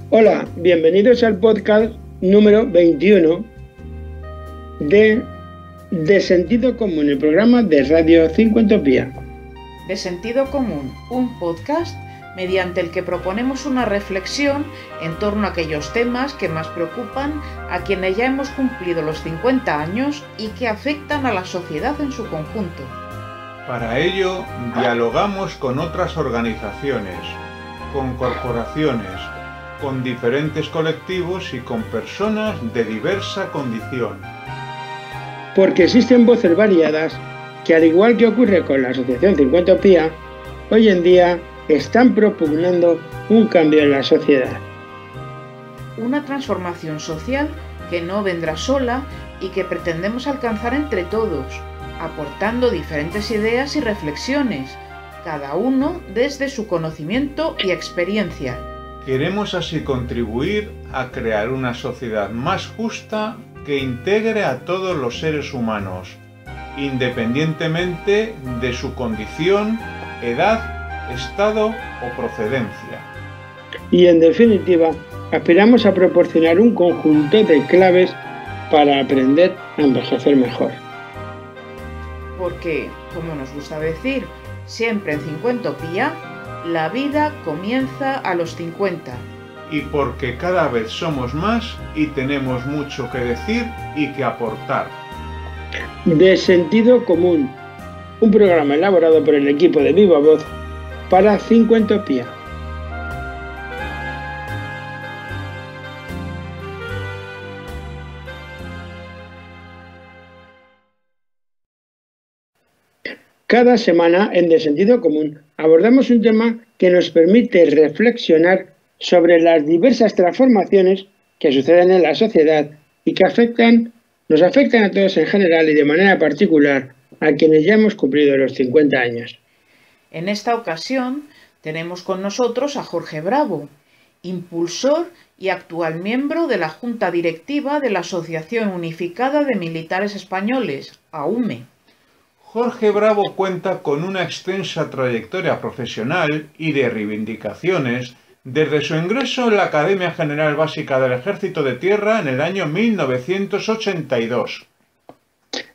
Hola, bienvenidos al podcast número 21 de Sentido Común, el programa de Radio 5 Entropía. De Sentido Común, un podcast mediante el que proponemos una reflexión en torno a aquellos temas que más preocupan a quienes ya hemos cumplido los 50 años y que afectan a la sociedad en su conjunto. Para ello, dialogamos con otras organizaciones, con corporaciones, con diferentes colectivos y con personas de diversa condición. Porque existen voces variadas que, al igual que ocurre con la Asociación 5 Entropía, hoy en día están propugnando un cambio en la sociedad. Una transformación social que no vendrá sola y que pretendemos alcanzar entre todos, aportando diferentes ideas y reflexiones, cada uno desde su conocimiento y experiencia. Queremos así contribuir a crear una sociedad más justa que integre a todos los seres humanos, independientemente de su condición, edad, estado o procedencia. Y en definitiva, aspiramos a proporcionar un conjunto de claves para aprender a envejecer mejor. Porque, como nos gusta decir, siempre en 5 Entropía, la vida comienza a los 50. Y porque cada vez somos más y tenemos mucho que decir y que aportar. De Sentido Común, un programa elaborado por el equipo de Viva Voz para 5 Entropía. Cada semana en De Sentido Común abordamos un tema que nos permite reflexionar sobre las diversas transformaciones que suceden en la sociedad y que nos afectan a todos en general y de manera particular a quienes ya hemos cumplido los 50 años. En esta ocasión tenemos con nosotros a Jorge Bravo, impulsor y actual miembro de la Junta Directiva de la Asociación Unificada de Militares Españoles, AUME. Jorge Bravo cuenta con una extensa trayectoria profesional y de reivindicaciones desde su ingreso en la Academia General Básica del Ejército de Tierra en el año 1982.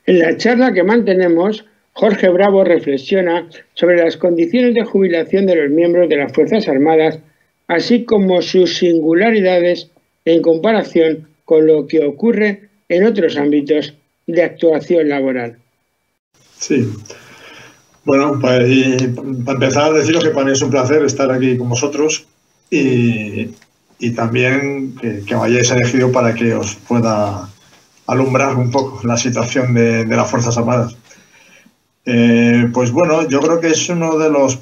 En la charla que mantenemos, Jorge Bravo reflexiona sobre las condiciones de jubilación de los miembros de las Fuerzas Armadas, así como sus singularidades en comparación con lo que ocurre en otros ámbitos de actuación laboral. Sí. Bueno, para empezar, deciros que para mí es un placer estar aquí con vosotros y también que me hayáis elegido para que os pueda alumbrar un poco la situación de las Fuerzas Armadas. Pues bueno, yo creo que es uno de los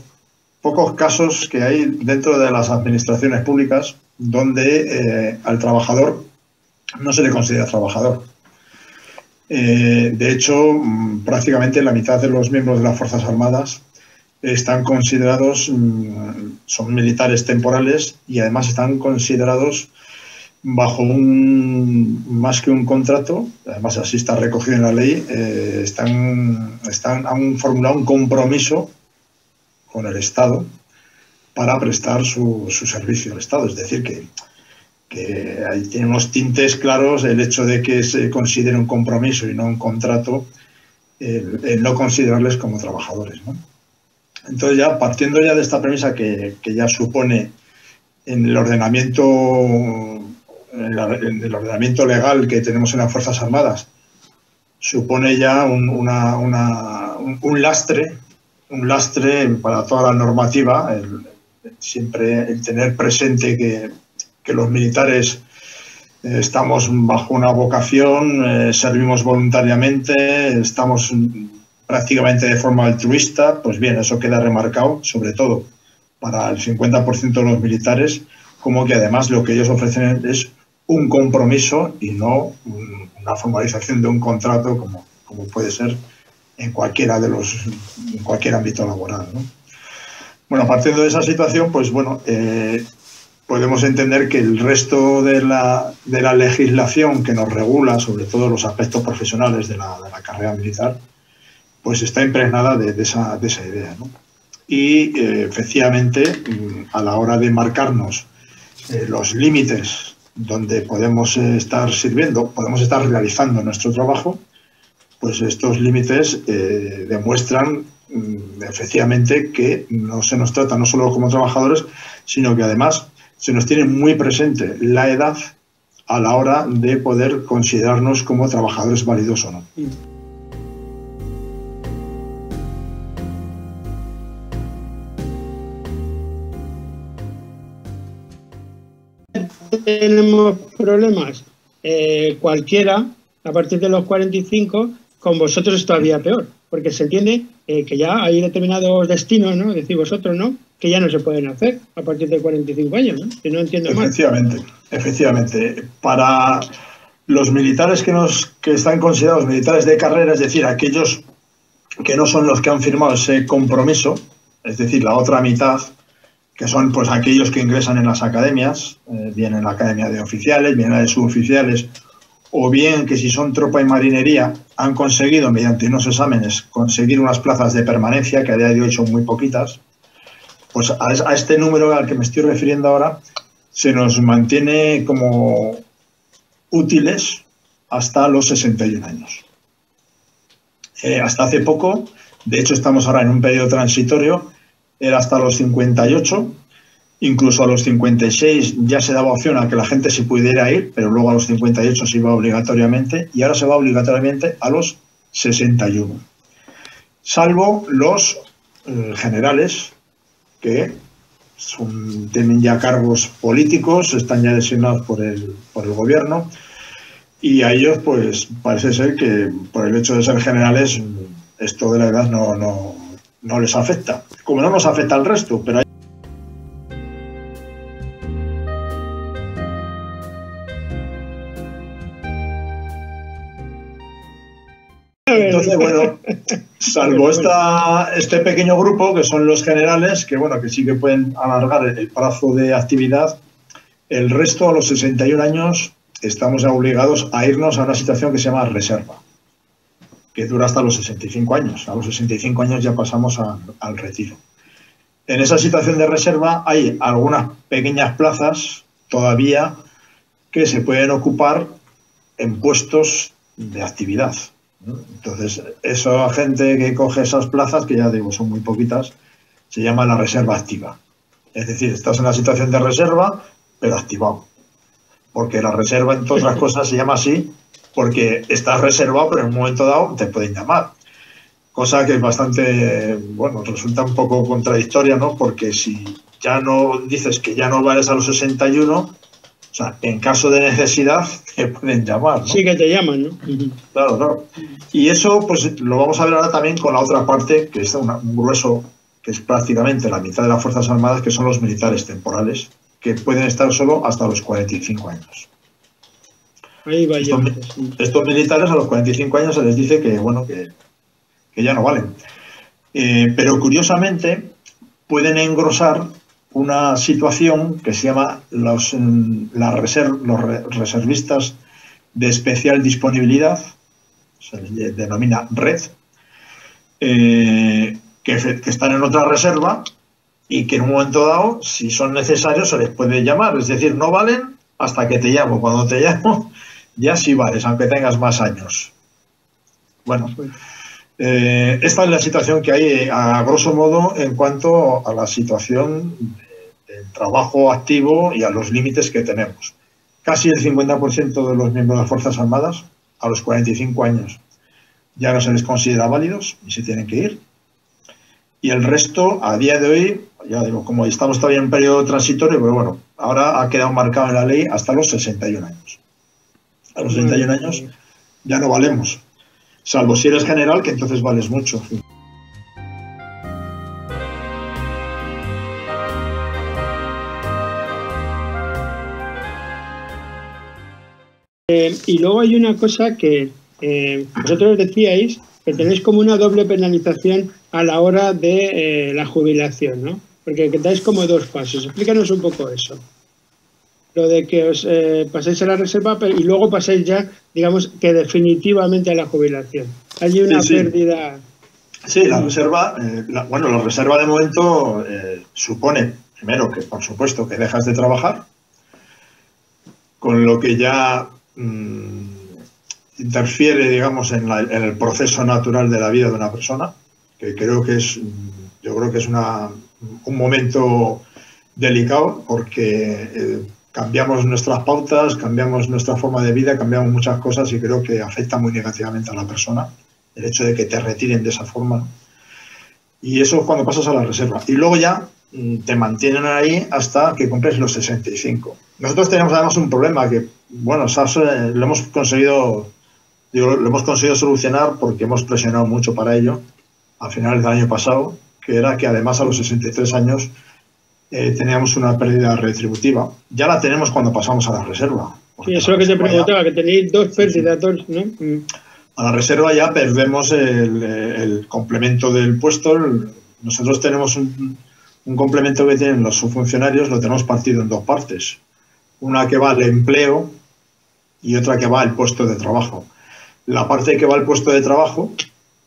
pocos casos que hay dentro de las administraciones públicas donde al trabajador no se le considera trabajador. De hecho, prácticamente la mitad de los miembros de las Fuerzas Armadas están considerados, son militares temporales y además están considerados bajo más que un contrato, además así está recogido en la ley, han formulado un compromiso con el Estado para prestar su servicio al Estado. Es decir, que ahí tiene unos tintes claros el hecho de que se considere un compromiso y no un contrato, el no considerarles como trabajadores, ¿no? Entonces, ya partiendo ya de esta premisa que ya supone en el ordenamiento legal que tenemos en las Fuerzas Armadas, supone ya un lastre para toda la normativa, siempre el tener presente que los militares estamos bajo una vocación, servimos voluntariamente, estamos prácticamente de forma altruista. Pues bien, eso queda remarcado, sobre todo para el 50% de los militares, como que además lo que ellos ofrecen es un compromiso y no una formalización de un contrato como puede ser en cualquier ámbito laboral, ¿no? Bueno, partiendo de esa situación, pues bueno, podemos entender que el resto de la legislación que nos regula, sobre todo los aspectos profesionales de la carrera militar, pues está impregnada de esa idea, ¿no? Y efectivamente, a la hora de marcarnos los límites donde podemos estar sirviendo, podemos estar realizando nuestro trabajo, pues estos límites demuestran efectivamente que no se nos trata no solo como trabajadores, sino que además se nos tiene muy presente la edad a la hora de poder considerarnos como trabajadores válidos o no. Tenemos problemas cualquiera a partir de los 45, con vosotros es todavía peor, porque se entiende que ya hay determinados destinos, ¿no? Decís vosotros, ¿no?, que ya no se pueden hacer a partir de 45 años, ¿no? Que no entiendo más. Efectivamente. Para los militares que están considerados militares de carrera, es decir, aquellos que no son los que han firmado ese compromiso, es decir, la otra mitad, que son pues aquellos que ingresan en las academias, bien en la academia de oficiales, bien en la de suboficiales, o bien que si son tropa y marinería han conseguido, mediante unos exámenes, conseguir unas plazas de permanencia, que a día de hoy son muy poquitas, pues a este número al que me estoy refiriendo ahora se nos mantiene como útiles hasta los 61 años. Hasta hace poco, de hecho estamos ahora en un periodo transitorio, era hasta los 58, incluso a los 56 ya se daba opción a que la gente se pudiera ir, pero luego a los 58 se iba obligatoriamente, y ahora se va obligatoriamente a los 61. Salvo los generales, que tienen ya cargos políticos, están ya designados por el gobierno, y a ellos pues parece ser que por el hecho de ser generales esto de la edad no les afecta, como no nos afecta al resto, pero entonces, bueno, salvo este pequeño grupo que son los generales, que bueno, que sí que pueden alargar el plazo de actividad, el resto a los 61 años estamos obligados a irnos a una situación que se llama reserva, que dura hasta los 65 años. A los 65 años ya pasamos al retiro. En esa situación de reserva hay algunas pequeñas plazas todavía que se pueden ocupar en puestos de actividad, ¿no? Entonces, esa gente que coge esas plazas, que ya digo son muy poquitas, se llama la reserva activa. Es decir, estás en la situación de reserva, pero activado. Porque la reserva, entre otras cosas, se llama así porque estás reservado, pero en un momento dado te pueden llamar. Cosa que es bastante, bueno, resulta un poco contradictoria, ¿no? Porque si ya no dices que ya no vales a los 61, o sea, en caso de necesidad te pueden llamar, ¿no? Sí, que te llaman, ¿no? Claro, claro. Y eso, pues lo vamos a ver ahora también con la otra parte, que es un grueso, que es prácticamente la mitad de las Fuerzas Armadas, que son los militares temporales, que pueden estar solo hasta los 45 años. Ahí vaya. Estos militares a los 45 años se les dice que, bueno, que ya no valen. Pero curiosamente pueden engrosar una situación que se llama los reservistas de especial disponibilidad, se les denomina red, que están en otra reserva y que en un momento dado, si son necesarios, se les puede llamar. Es decir, no valen hasta que te llamo. Cuando te llamo, ya sí vales, aunque tengas más años. Bueno, esta es la situación que hay, a grosso modo, en cuanto a la situación del trabajo activo y a los límites que tenemos. Casi el 50% de los miembros de las Fuerzas Armadas, a los 45 años, ya no se les considera válidos y se tienen que ir. Y el resto, a día de hoy, ya digo, como estamos todavía en un periodo transitorio, pero bueno, ahora ha quedado marcado en la ley hasta los 61 años. A los 61 años ya no valemos, salvo si eres general, que entonces vales mucho. Y luego hay una cosa que vosotros decíais, que tenéis como una doble penalización a la hora de la jubilación, ¿no? Porque dais como dos pasos. Explícanos un poco eso. Lo de que os paséis a la reserva y luego paséis ya, digamos, que definitivamente a la jubilación. Hay una pérdida... Sí, la reserva, la reserva de momento supone, primero, que por supuesto que dejas de trabajar, con lo que ya interfiere, digamos, en el proceso natural de la vida de una persona, que creo que es, yo creo que es un momento delicado porque cambiamos nuestras pautas, cambiamos nuestra forma de vida, cambiamos muchas cosas y creo que afecta muy negativamente a la persona el hecho de que te retiren de esa forma, ¿no? Y eso es cuando pasas a la reserva. Y luego ya te mantienen ahí hasta que cumples los 65. Nosotros tenemos además un problema que, bueno, lo hemos conseguido solucionar porque hemos presionado mucho para ello a finales del año pasado, que era que además a los 63 años teníamos una pérdida retributiva. Ya la tenemos cuando pasamos a la reserva. Sí, eso es lo que te preguntaba, que tenéis dos pérdidas, ¿no? A la reserva ya perdemos el complemento del puesto. Nosotros tenemos un complemento que tienen los subfuncionarios, lo tenemos partido en dos partes. Una que va al empleo y otra que va al puesto de trabajo. La parte que va al puesto de trabajo,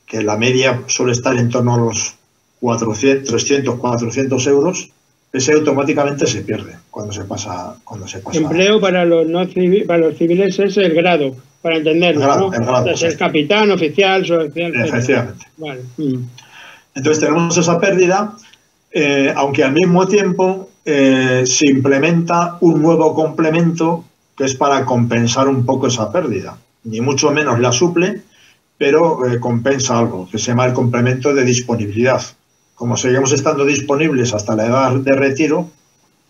que la media suele estar en torno a los 300, 400 euros, ese automáticamente se pierde cuando se pasa. Empleo para los civiles es el grado, para entenderlo, ¿no? El grado, es el capitán, oficial, suboficial. Efectivamente. Vale. Entonces tenemos esa pérdida, aunque al mismo tiempo se implementa un nuevo complemento que es para compensar un poco esa pérdida. Ni mucho menos la suple, pero compensa algo, que se llama el complemento de disponibilidad. Como seguimos estando disponibles hasta la edad de retiro,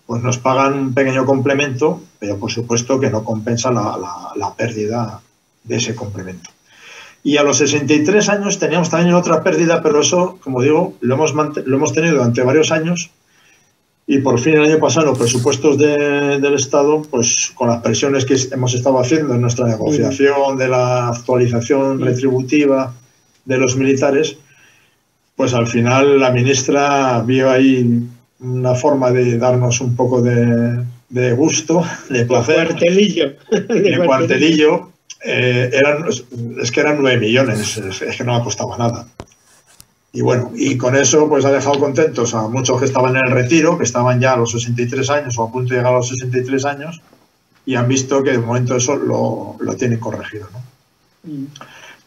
pues nos pagan un pequeño complemento, pero por supuesto que no compensa la pérdida de ese complemento. Y a los 63 años teníamos también otra pérdida, pero eso, como digo, lo hemos tenido durante varios años y por fin el año pasado los presupuestos del Estado, pues con las presiones que hemos estado haciendo en nuestra negociación de la actualización retributiva de los militares, pues al final la ministra vio ahí una forma de darnos un poco de gusto, de placer. De cuartelillo. Es que eran 9 millones, es que no me costaba nada. Y bueno, y con eso pues ha dejado contentos a muchos que estaban en el retiro, que estaban ya a los 63 años o a punto de llegar a los 63 años, y han visto que de momento eso lo tienen corregido, ¿no?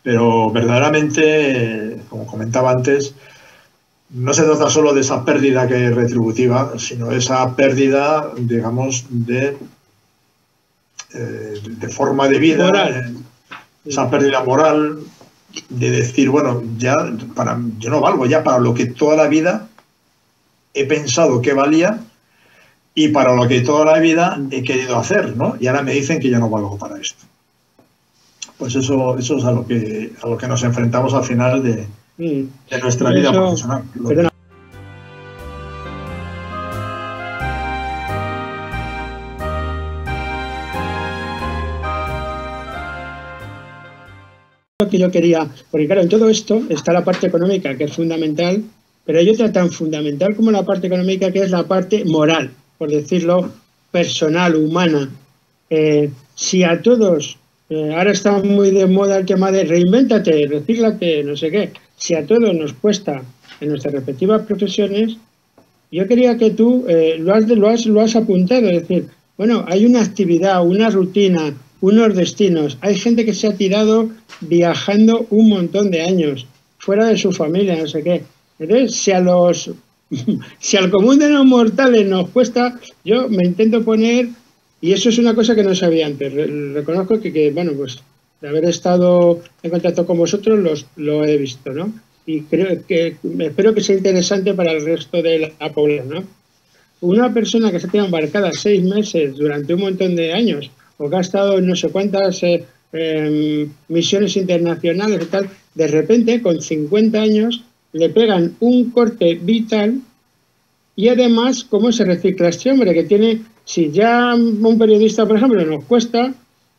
Pero verdaderamente, como comentaba antes, no se trata solo de esa pérdida que es retributiva, sino esa pérdida, digamos, de forma de vida, esa pérdida moral, de decir, bueno, yo no valgo ya para lo que toda la vida he pensado que valía y para lo que toda la vida he querido hacer, ¿no? Y ahora me dicen que ya no valgo para esto. Pues eso es a lo que nos enfrentamos al final de nuestra vida profesional. Que yo quería, porque claro, en todo esto está la parte económica, que es fundamental, pero hay otra tan fundamental como la parte económica, que es la parte moral, por decirlo, personal, humana. Si a todos, ahora está muy de moda el tema de reinvéntate, recíclate, no sé qué, si a todos nos cuesta en nuestras respectivas profesiones, yo quería que tú lo has apuntado, es decir, bueno, hay una actividad, una rutina, unos destinos. Hay gente que se ha tirado viajando un montón de años, fuera de su familia, no sé qué. Entonces, si al común de los mortales nos cuesta, yo me intento poner, y eso es una cosa que no sabía antes. Reconozco que bueno, pues de haber estado en contacto con vosotros lo he visto, ¿no? Y espero que sea interesante para el resto de la población, ¿no? Una persona que se ha quedado embarcada 6 meses durante un montón de años, o que ha estado en no sé cuántas misiones internacionales y tal, de repente, con 50 años, le pegan un corte vital y además, ¿cómo se recicla este hombre? Que tiene, si ya un periodista, por ejemplo, nos cuesta,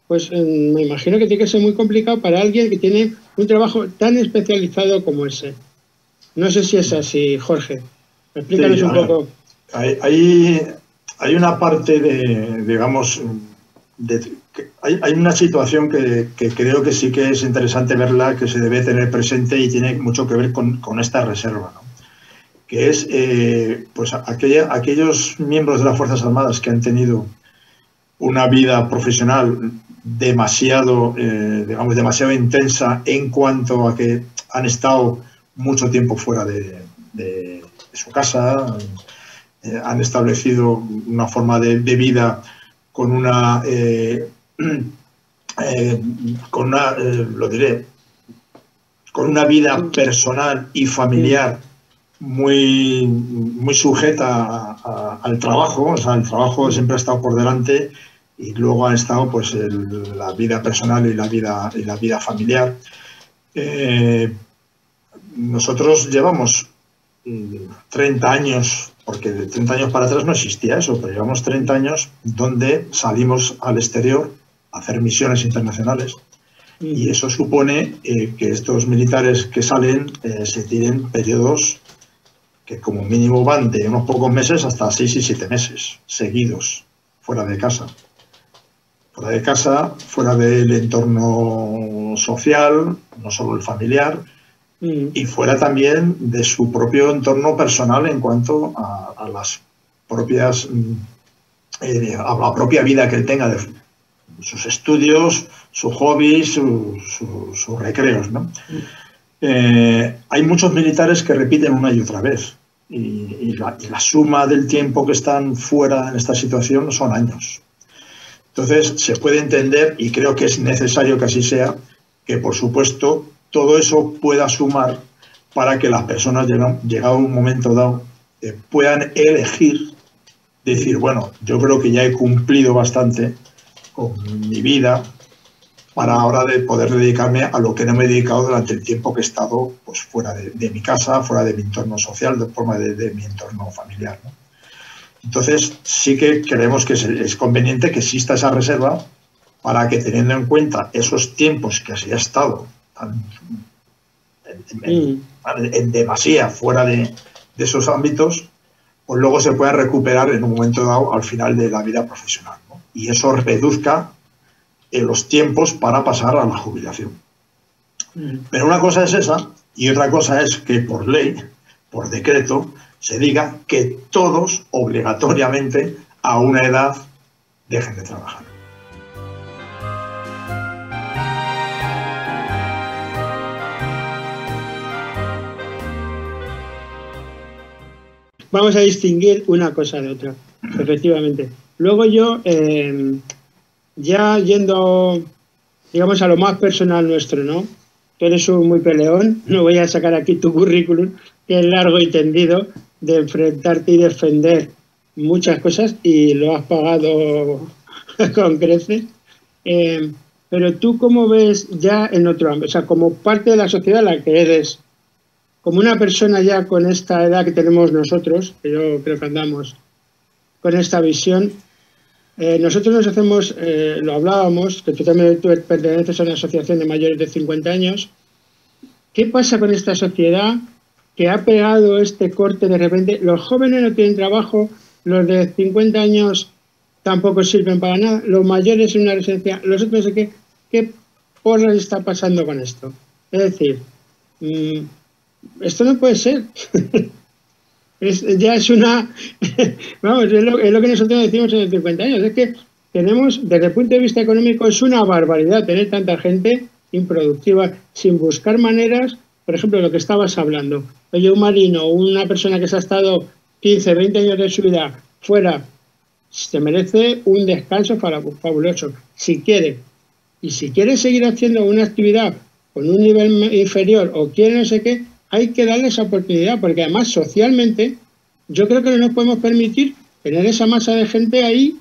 pues me imagino que tiene que ser muy complicado para alguien que tiene un trabajo tan especializado como ese. No sé si es así, Jorge. Explícanos un poco. Hay una parte de, digamos, hay una situación que creo que sí que es interesante verla, que se debe tener presente y tiene mucho que ver con esta reserva, ¿no? Que es pues aquellos miembros de las Fuerzas Armadas que han tenido una vida profesional demasiado, digamos, demasiado intensa en cuanto a que han estado mucho tiempo fuera de su casa, han establecido una forma de vida con una, lo diré, con una vida personal y familiar muy sujeta al trabajo. O sea, el trabajo siempre ha estado por delante y luego ha estado pues la vida personal y la vida familiar. Nosotros llevamos 30 años, porque de 30 años para atrás no existía eso, pero llevamos 30 años donde salimos al exterior a hacer misiones internacionales. Y eso supone que estos militares que salen se tiren periodos que como mínimo van de unos pocos meses hasta 6 y 7 meses seguidos fuera de casa. Fuera del entorno social, no solo el familiar, y fuera también de su propio entorno personal en cuanto a las propias, a la propia vida que él tenga, de sus estudios, sus hobbies, sus recreos, ¿no? Hay muchos militares que repiten una y otra vez y la suma del tiempo que están fuera en esta situación son años. Entonces se puede entender, y creo que es necesario que así sea, que por supuesto todo eso pueda sumar para que las personas, llegado un momento dado, puedan elegir, decir, bueno, yo creo que ya he cumplido bastante con mi vida para ahora de poder dedicarme a lo que no me he dedicado durante el tiempo que he estado pues, fuera de mi casa, fuera de mi entorno social, de forma de mi entorno familiar, ¿no? Entonces sí que creemos que es conveniente que exista esa reserva para que, teniendo en cuenta esos tiempos que se ha estado en demasía fuera de esos ámbitos, pues luego se pueda recuperar en un momento dado al final de la vida profesional, ¿no? Y eso reduzca los tiempos para pasar a la jubilación. Pero una cosa es esa y otra cosa es que por ley, por decreto, se diga que todos obligatoriamente a una edad dejen de trabajar. Vamos a distinguir una cosa de otra, efectivamente. Luego yo, ya yendo, digamos, a lo más personal nuestro, ¿no? Tú eres un muy peleón, no voy a sacar aquí tu currículum, que es largo y tendido, de enfrentarte y defender muchas cosas, y lo has pagado con creces. Pero tú, ¿cómo ves ya en otro ámbito? O sea, como parte de la sociedad en la que eres, como una persona ya con esta edad que tenemos nosotros, que yo creo que andamos con esta visión, nosotros nos hacemos, lo hablábamos, que tú perteneces a una asociación de mayores de 50 años. ¿Qué pasa con esta sociedad que ha pegado este corte de repente? Los jóvenes no tienen trabajo, los de 50 años tampoco sirven para nada, los mayores en una residencia, los otros no sé qué. ¿Qué porras está pasando con esto? Es decir, esto no puede ser. Ya es una... Vamos, es lo que nosotros decimos en los 50 años. Es que tenemos, desde el punto de vista económico, es una barbaridad tener tanta gente improductiva sin buscar maneras. Por ejemplo, lo que estabas hablando. Oye, un marino, una persona que se ha estado 15, 20 años de su vida fuera, se merece un descanso fabuloso, si quiere. Y si quiere seguir haciendo una actividad con un nivel inferior o quiere no sé qué, hay que darle esa oportunidad, porque además socialmente yo creo que no nos podemos permitir tener esa masa de gente ahí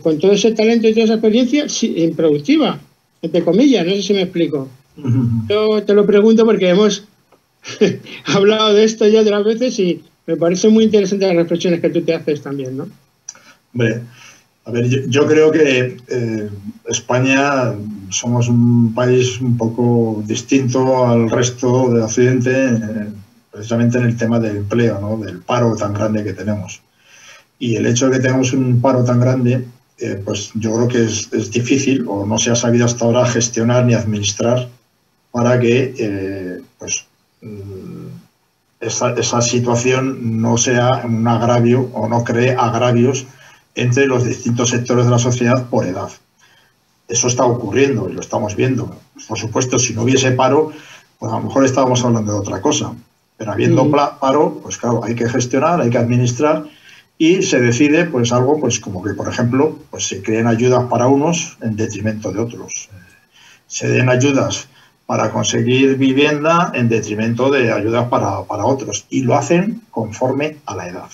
con todo ese talento y toda esa experiencia improductiva, entre comillas, no sé si me explico. Yo te lo pregunto porque hemos hablado de esto ya otras veces y me parece muy interesante las reflexiones que tú te haces también, ¿no? Hombre, a ver, yo creo que España somos un país un poco distinto al resto de Occidente, precisamente en el tema del empleo, ¿no? Del paro tan grande que tenemos. Y el hecho de que tengamos un paro tan grande, pues yo creo que es difícil o no se ha sabido hasta ahora gestionar ni administrar para que esa situación no sea un agravio o no cree agravios entre los distintos sectores de la sociedad por edad. Eso está ocurriendo y lo estamos viendo. Por supuesto, si no hubiese paro, pues a lo mejor estábamos hablando de otra cosa. Pero habiendo paro, pues claro, hay que gestionar, hay que administrar y se decide pues algo pues como que, por ejemplo, pues se creen ayudas para unos en detrimento de otros. Se den ayudas para conseguir vivienda en detrimento de ayudas para otros. Y lo hacen conforme a la edad.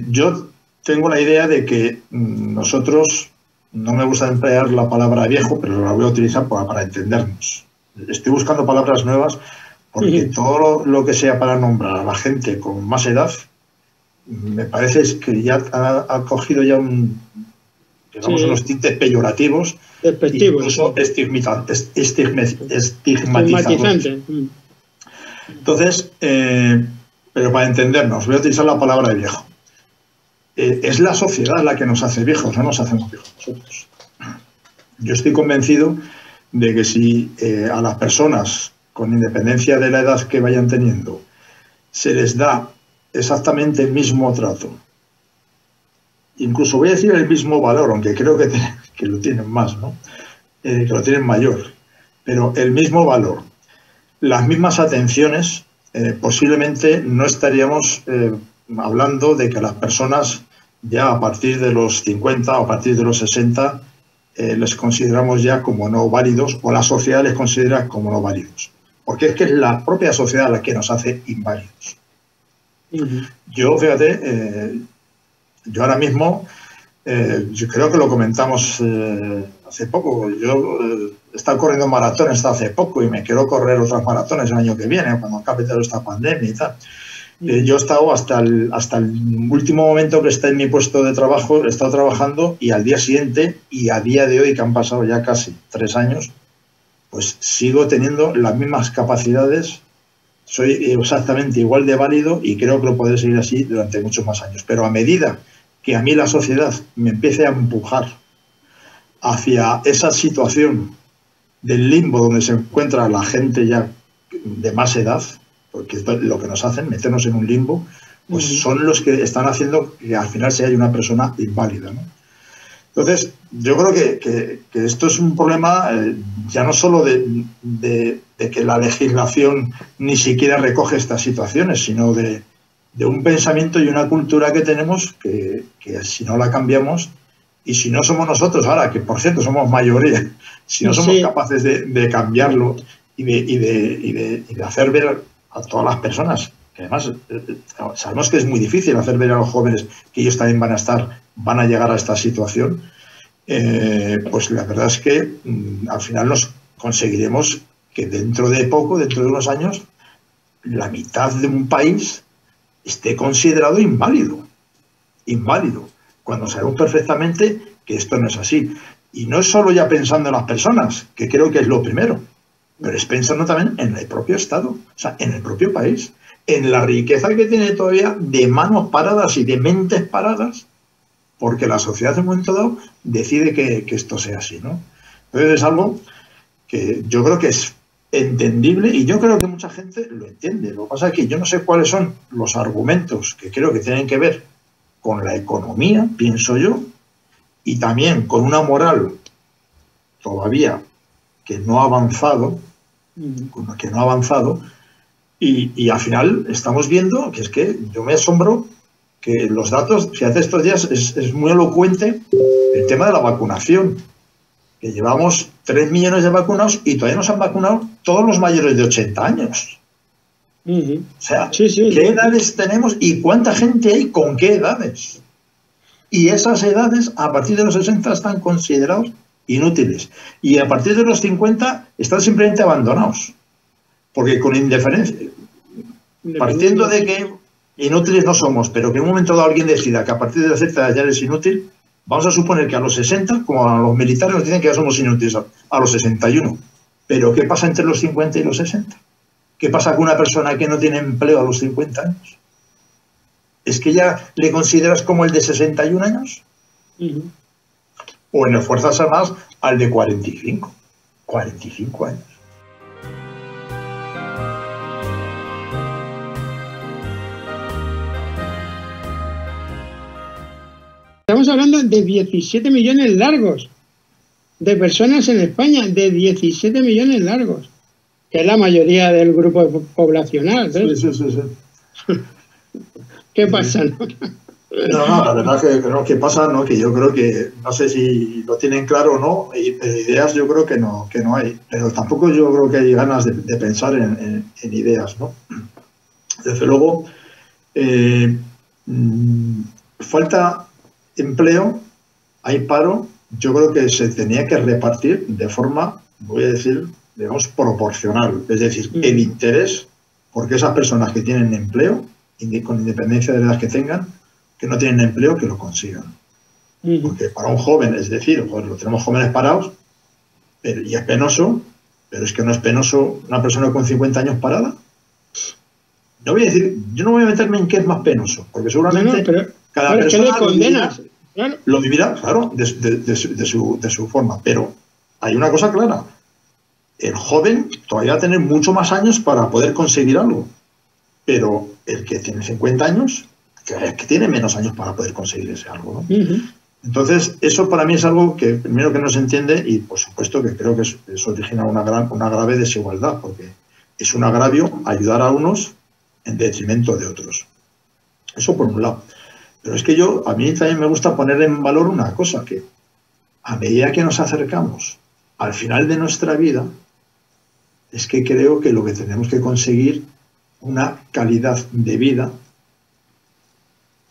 Yo tengo la idea de que nosotros, no me gusta emplear la palabra viejo, pero la voy a utilizar para entendernos. Estoy buscando palabras nuevas porque todo lo que sea para nombrar a la gente con más edad, me parece que ya ha cogido ya unos tintes peyorativos, incluso estigmatizadores. Entonces, pero para entendernos, voy a utilizar la palabra de viejo. Es la sociedad la que nos hace viejos, no nos hacemos viejos nosotros. Yo estoy convencido de que si a las personas, con independencia de la edad que vayan teniendo, se les da exactamente el mismo trato, incluso voy a decir el mismo valor, aunque creo que lo tienen más, ¿no? Que lo tienen mayor, pero el mismo valor, las mismas atenciones, posiblemente no estaríamos hablando de que las personas ya a partir de los 50 o a partir de los 60 les consideramos ya como no válidos, o la sociedad les considera como no válidos, porque es que es la propia sociedad la que nos hace inválidos. Yo, fíjate, yo ahora mismo, yo creo que lo comentamos hace poco, yo he estado corriendo maratones hasta hace poco y me quiero correr otras maratones el año que viene, cuando acabe toda esta pandemia y tal. Yo he estado hasta el último momento que está en mi puesto de trabajo, he estado trabajando y al día siguiente y a día de hoy, que han pasado ya casi 3 años, pues sigo teniendo las mismas capacidades, soy exactamente igual de válido y creo que lo podré seguir así durante muchos más años. Pero a medida que a mí la sociedad me empiece a empujar hacia esa situación del limbo donde se encuentra la gente ya de más edad, porque esto es lo que nos hacen, meternos en un limbo, pues son los que están haciendo que al final sea una persona inválida, ¿no? Entonces, yo creo que esto es un problema ya no solo de que la legislación ni siquiera recoge estas situaciones, sino de un pensamiento y una cultura que tenemos que si no la cambiamos, y si no somos nosotros ahora, que por cierto somos mayoría, si no somos capaces de cambiarlo y de hacer ver a todas las personas, que además sabemos que es muy difícil hacer ver a los jóvenes que ellos también van a llegar a esta situación, pues la verdad es que al final nos conseguiremos que dentro de poco, dentro de unos años, la mitad de un país esté considerado inválido, cuando sabemos perfectamente que esto no es así. Y no es solo ya pensando en las personas, que creo que es lo primero, pero es pensando también en el propio Estado, o sea, en el propio país, en la riqueza que tiene todavía de manos paradas y de mentes paradas, porque la sociedad en un momento dado decide que esto sea así, ¿no? Entonces es algo que yo creo que es entendible y yo creo que mucha gente lo entiende. Lo que pasa es que yo no sé cuáles son los argumentos que creo que tienen que ver con la economía, pienso yo, y también con una moral todavía que no ha avanzado, y al final estamos viendo que es que yo me asombro que los datos, fíjate, estos días es muy elocuente el tema de la vacunación, que llevamos 3 millones de vacunados y todavía no se han vacunado todos los mayores de 80 años. O sea, ¿qué edades tenemos y cuánta gente hay con qué edades? Y esas edades, a partir de los 60, están considerados inútiles. Y a partir de los 50 están simplemente abandonados. Porque con indiferencia, partiendo de que inútiles no somos, pero que en un momento dado alguien decida que a partir de la cierta edad ya eres inútil, vamos a suponer que a los 60, como a los militares nos dicen que ya somos inútiles a los 61. Pero ¿qué pasa entre los 50 y los 60? ¿Qué pasa con una persona que no tiene empleo a los 50 años? ¿Es que ya le consideras como el de 61 años? O en las Fuerzas Armadas al de 45 años. estamos hablando de 17 millones largos de personas en España, de 17 millones largos, que es la mayoría del grupo poblacional. ¿Ves? Sí. ¿Qué pasa? ¿No? No, la verdad que pasa, ¿no? Que yo creo que, no sé si lo tienen claro o no, pero ideas yo creo que no hay. Pero tampoco yo creo que hay ganas de pensar en ideas, ¿no? Desde luego, falta empleo, hay paro, yo creo que se tenía que repartir de forma, voy a decir, digamos, proporcional. Es decir, el interés, porque esas personas que tienen empleo, con independencia de la edad que tengan, que no tienen empleo, que lo consigan. Porque para un joven, es decir, pues lo tenemos jóvenes parados, y es penoso, pero es que no es penoso una persona con 50 años parada. No voy a decir, yo no voy a meterme en qué es más penoso, porque seguramente cada persona lo vivirá, claro, de su forma. Pero hay una cosa clara, el joven todavía va a tener mucho más años para poder conseguir algo, pero el que tiene 50 años, que tiene menos años para poder conseguir ese algo, ¿no? Entonces, eso para mí es algo que primero que no se entiende y, por supuesto, que creo que eso origina una grave desigualdad, porque es un agravio ayudar a unos en detrimento de otros. Eso por un lado. Pero es que a mí también me gusta poner en valor una cosa, que a medida que nos acercamos al final de nuestra vida, es que creo que lo que tenemos que conseguir una calidad de vida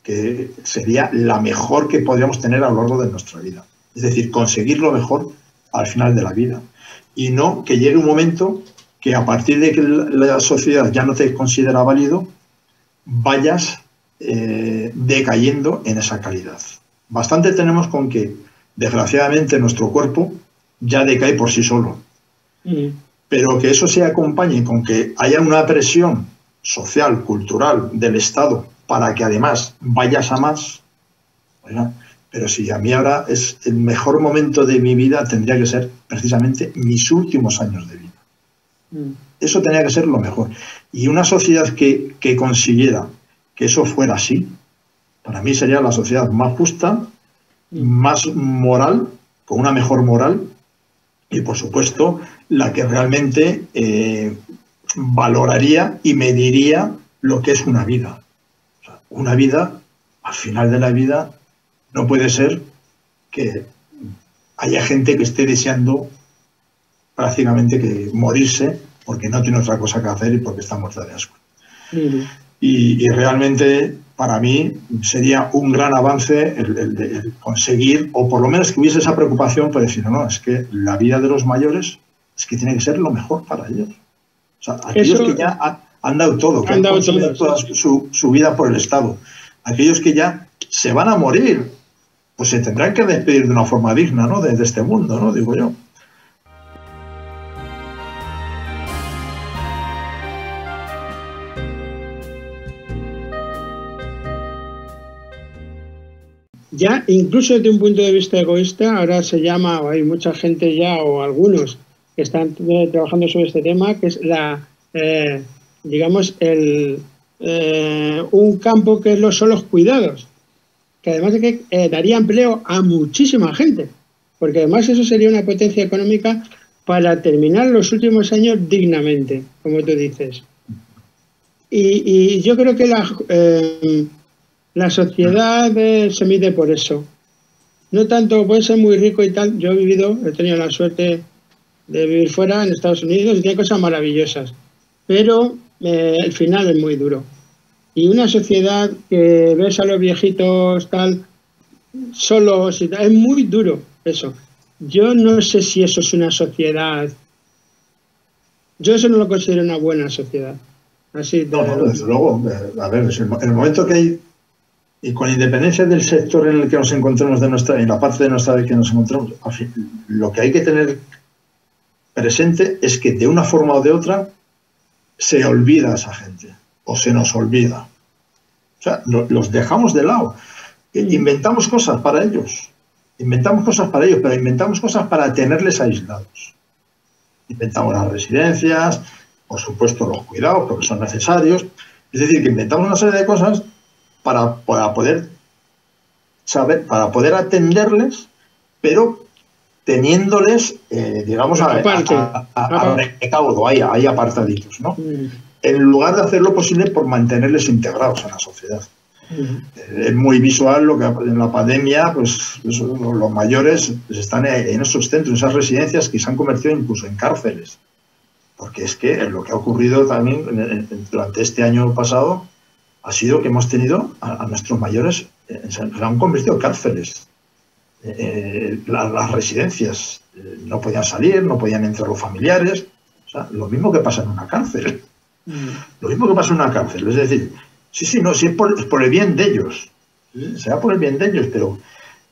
que sería la mejor que podríamos tener a lo largo de nuestra vida. Es decir, conseguir lo mejor al final de la vida. Y no que llegue un momento que a partir de que la sociedad ya no te considera válido, vayas decayendo en esa calidad. Bastante tenemos con que, desgraciadamente, nuestro cuerpo ya decae por sí solo. Pero que eso se acompañe con que haya una presión social, cultural, del Estado, para que además vayas a más. Bueno, pero si a mí ahora es el mejor momento de mi vida, tendría que ser precisamente mis últimos años de vida. Eso tenía que ser lo mejor. Y una sociedad que consiguiera que eso fuera así, para mí sería la sociedad más justa, más moral, con una mejor moral, y por supuesto la que realmente valoraría y mediría lo que es una vida. O sea, una vida, al final de la vida, no puede ser que haya gente que esté deseando prácticamente que morirse porque no tiene otra cosa que hacer y porque está muerta de asco. Y realmente para mí sería un gran avance el conseguir, o por lo menos que hubiese esa preocupación por decir, no, es que la vida de los mayores es que tiene que ser lo mejor para ellos. O sea, aquellos que ya han dado todo, que han consumido toda su vida por el Estado, aquellos que ya se van a morir, pues se tendrán que despedir de una forma digna, ¿no? de este mundo, ¿no? Digo yo. Ya, incluso desde un punto de vista egoísta, ahora se llama, o hay mucha gente ya, o algunos que están trabajando sobre este tema, que es digamos, un campo que son los cuidados, que además de que daría empleo a muchísima gente, porque además eso sería una potencia económica para terminar los últimos años dignamente, como tú dices. Y yo creo que la sociedad se mide por eso. No tanto, puede ser muy rico y tal. Yo he tenido la suerte de vivir fuera, en Estados Unidos, y tiene cosas maravillosas. Pero el final es muy duro. Y una sociedad que ves a los viejitos tal, solos y tal, es muy duro eso. Yo no sé si eso es una sociedad. Yo eso no lo considero una buena sociedad. Así. No, desde luego. A ver, en el momento que hay, y con independencia del sector en el que nos encontremos, en la parte de nuestra vida que nos encontramos, lo que hay que tener presente es que de una forma o de otra se olvida a esa gente, o se nos olvida. O sea, los dejamos de lado. Inventamos cosas para ellos, pero inventamos cosas para tenerles aislados. Inventamos las residencias, por supuesto los cuidados, porque son necesarios. Es decir, que inventamos una serie de cosas para poder saber, para poder atenderles, pero teniéndoles, digamos, a recaudo, ahí apartaditos, ¿no? En lugar de hacer lo posible por mantenerles integrados en la sociedad. Es muy visual lo que en la pandemia, pues los mayores pues, están en esos centros, en esas residencias que se han convertido incluso en cárceles. Porque es que lo que ha ocurrido también durante este año pasado ha sido que hemos tenido a nuestros mayores, se han convertido en cárceles. Las residencias no podían salir, no podían entrar los familiares. O sea, lo mismo que pasa en una cárcel. Lo mismo que pasa en una cárcel. Es decir, sí, es por el bien de ellos. Será por el bien de ellos, pero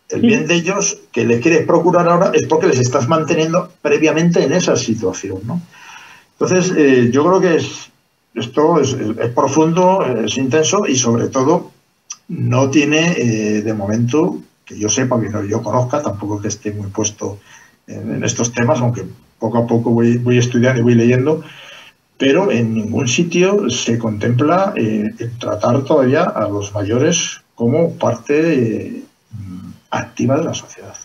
el bien de ellos que le quieres procurar ahora es porque les estás manteniendo previamente en esa situación, ¿no? Entonces, yo creo que esto es profundo, es intenso y sobre todo no tiene, de momento, que yo sepa, que no yo conozca, tampoco que esté muy puesto en estos temas, aunque poco a poco voy estudiando y voy leyendo, pero en ningún sitio se contempla el tratar todavía a los mayores como parte activa de la sociedad.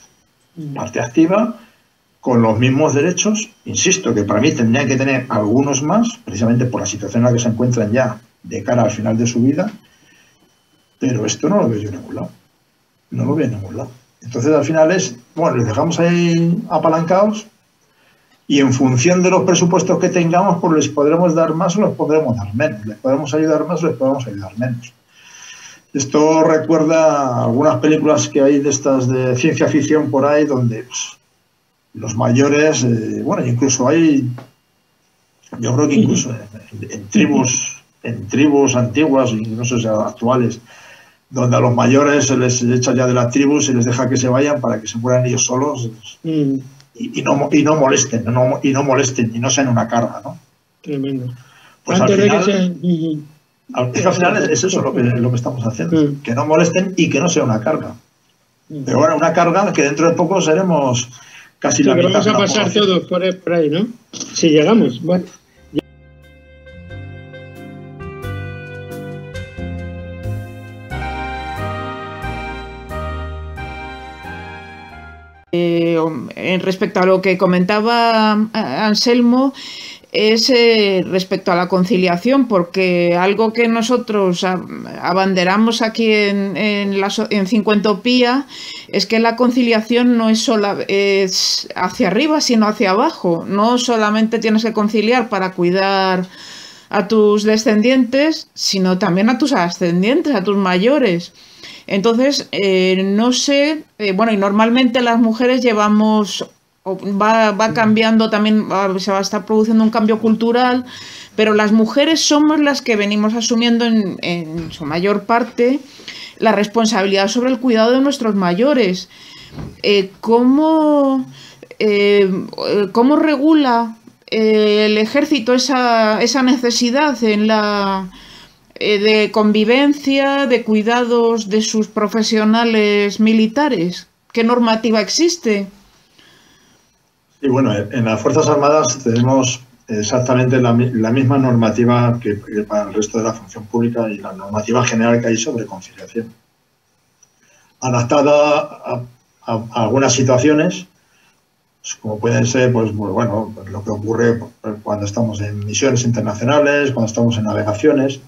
Parte activa, con los mismos derechos, insisto, que para mí tendrían que tener algunos más, precisamente por la situación en la que se encuentran ya de cara al final de su vida, pero esto no lo veo yo en ningún lado. No lo veo en ningún lado. Entonces, al final les dejamos ahí apalancados y en función de los presupuestos que tengamos, pues les podremos dar más o les podremos dar menos. Les podemos ayudar más o les podemos ayudar menos. Esto recuerda a algunas películas que hay de estas de ciencia ficción por ahí, donde pues, los mayores, incluso hay, yo creo que incluso en tribus antiguas, y no sé si actuales, donde a los mayores se les echa ya de las tribus, se les deja que se vayan para que se mueran ellos solos y no molesten, y no sean una carga, ¿no? Tremendo. Pues al final es eso lo que estamos haciendo, que no molesten y que no sea una carga. Pero bueno, una carga que dentro de poco seremos casi la mitad. Vamos a pasar todos por ahí, ¿no? Si llegamos. Bueno. Respecto a lo que comentaba Anselmo, es respecto a la conciliación, porque algo que nosotros abanderamos aquí en Cincuentopía es que la conciliación no es hacia arriba, sino hacia abajo. No solamente tienes que conciliar para cuidar a tus descendientes, sino también a tus ascendientes, a tus mayores. Entonces, no sé, y normalmente las mujeres llevamos, va cambiando también, se va a estar produciendo un cambio cultural, pero las mujeres somos las que venimos asumiendo en su mayor parte la responsabilidad sobre el cuidado de nuestros mayores. ¿Cómo regula el ejército esa necesidad de convivencia, de cuidados de sus profesionales militares? ¿Qué normativa existe? Sí, bueno, en las Fuerzas Armadas tenemos exactamente la misma normativa que para el resto de la función pública y la normativa general que hay sobre conciliación. Adaptada a algunas situaciones, como pueden ser, pues bueno, lo que ocurre cuando estamos en misiones internacionales, cuando estamos en navegaciones,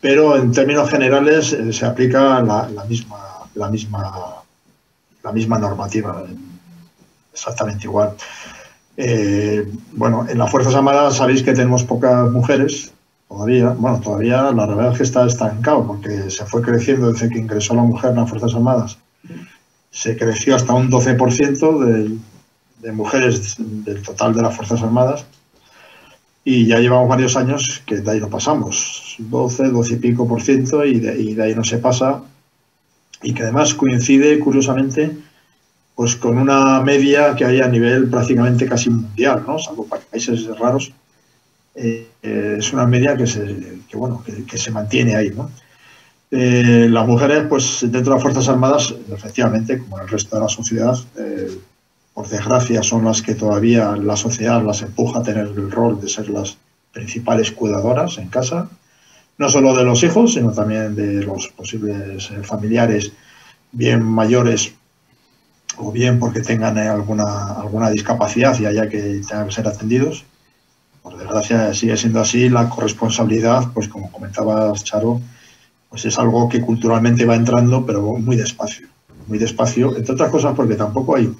pero en términos generales se aplica la misma normativa, exactamente igual. En las Fuerzas Armadas sabéis que tenemos pocas mujeres todavía. Bueno, todavía la verdad es que está estancado porque se fue creciendo desde que ingresó la mujer en las Fuerzas Armadas. Se creció hasta un 12% de mujeres del total de las Fuerzas Armadas. Y ya llevamos varios años que de ahí no pasamos, 12 y pico por ciento, y de ahí no se pasa, y que además coincide, curiosamente, pues con una media que hay a nivel prácticamente casi mundial, ¿no? Salvo países raros, es una media que se mantiene ahí, ¿no? Las mujeres, pues dentro de las Fuerzas Armadas, efectivamente, como en el resto de la sociedad, por desgracia, son las que todavía la sociedad las empuja a tener el rol de ser las principales cuidadoras en casa, no solo de los hijos, sino también de los posibles familiares bien mayores o bien porque tengan alguna discapacidad y haya que tengan que ser atendidos. Por desgracia sigue siendo así. La corresponsabilidad, pues como comentabas, Charo, pues es algo que culturalmente va entrando, pero muy despacio, entre otras cosas porque tampoco hay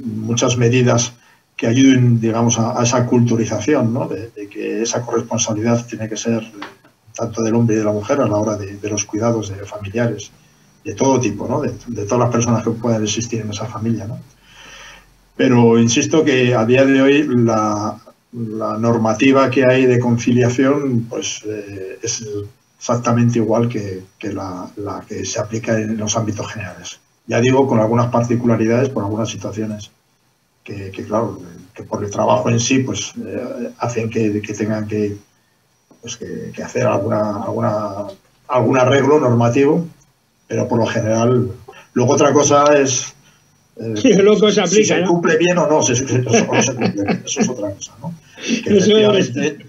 muchas medidas que ayuden, digamos, a esa culturización, ¿no? de que esa corresponsabilidad tiene que ser tanto del hombre y de la mujer a la hora de los cuidados de familiares, de todo tipo, ¿no? de todas las personas que puedan existir en esa familia, ¿no? Pero insisto que a día de hoy la normativa que hay de conciliación pues es exactamente igual que la que se aplica en los ámbitos generales. Ya digo, con algunas particularidades por algunas situaciones que claro, que por el trabajo en sí pues hacen que tengan que hacer algún arreglo normativo, pero por lo general. Luego otra cosa es si se cumple bien o no, se cumple bien. Eso es otra cosa, ¿no? Que efectivamente,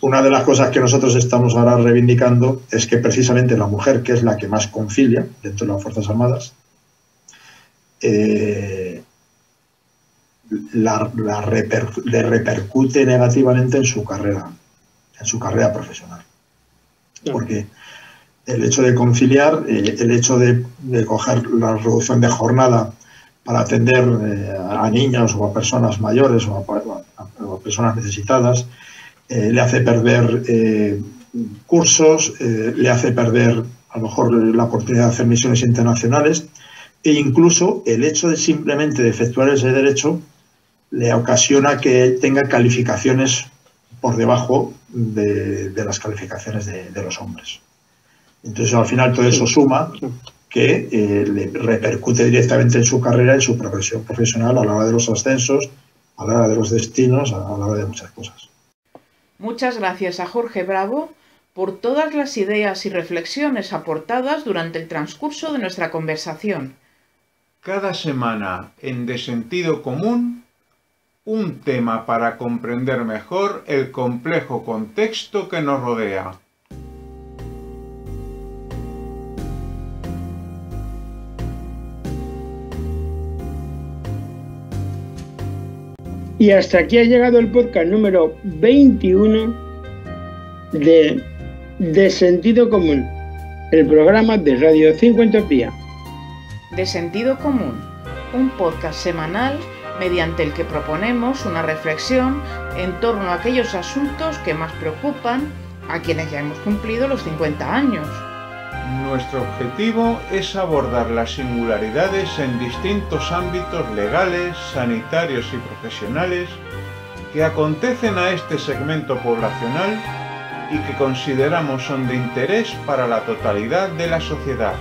una de las cosas que nosotros estamos ahora reivindicando es que precisamente la mujer, que es la que más concilia dentro de las Fuerzas Armadas, le repercute negativamente en su carrera profesional. Porque el hecho de conciliar, el hecho de coger la reducción de jornada para atender a niños o a personas mayores o a personas necesitadas, le hace perder cursos, le hace perder a lo mejor la oportunidad de hacer misiones internacionales, e incluso el hecho de simplemente de efectuar ese derecho le ocasiona que tenga calificaciones por debajo de las calificaciones de los hombres. Entonces, al final, todo eso suma que le repercute directamente en su carrera, en su progresión profesional a la hora de los ascensos, a la hora de los destinos, a la hora de muchas cosas. Muchas gracias a Jorge Bravo por todas las ideas y reflexiones aportadas durante el transcurso de nuestra conversación. Cada semana, en De Sentido Común, un tema para comprender mejor el complejo contexto que nos rodea. Y hasta aquí ha llegado el podcast número 21 de Sentido Común, el programa de Radio 5 Entropía. De Sentido Común, un podcast semanal mediante el que proponemos una reflexión en torno a aquellos asuntos que más preocupan a quienes ya hemos cumplido los 50 años. Nuestro objetivo es abordar las singularidades en distintos ámbitos legales, sanitarios y profesionales que acontecen a este segmento poblacional y que consideramos son de interés para la totalidad de la sociedad.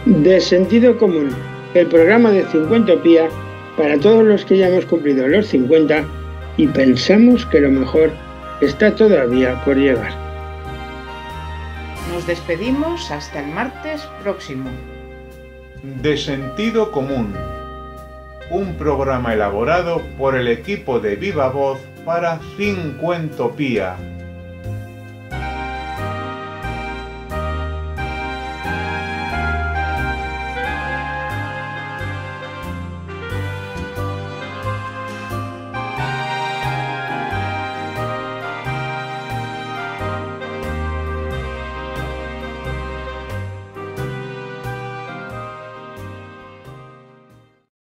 De Sentido Común, el programa de 50 Entropía para todos los que ya hemos cumplido los 50 y pensamos que lo mejor está todavía por llegar. Nos despedimos hasta el martes próximo. De Sentido Común, un programa elaborado por el equipo de Viva Voz para 50 Entropía.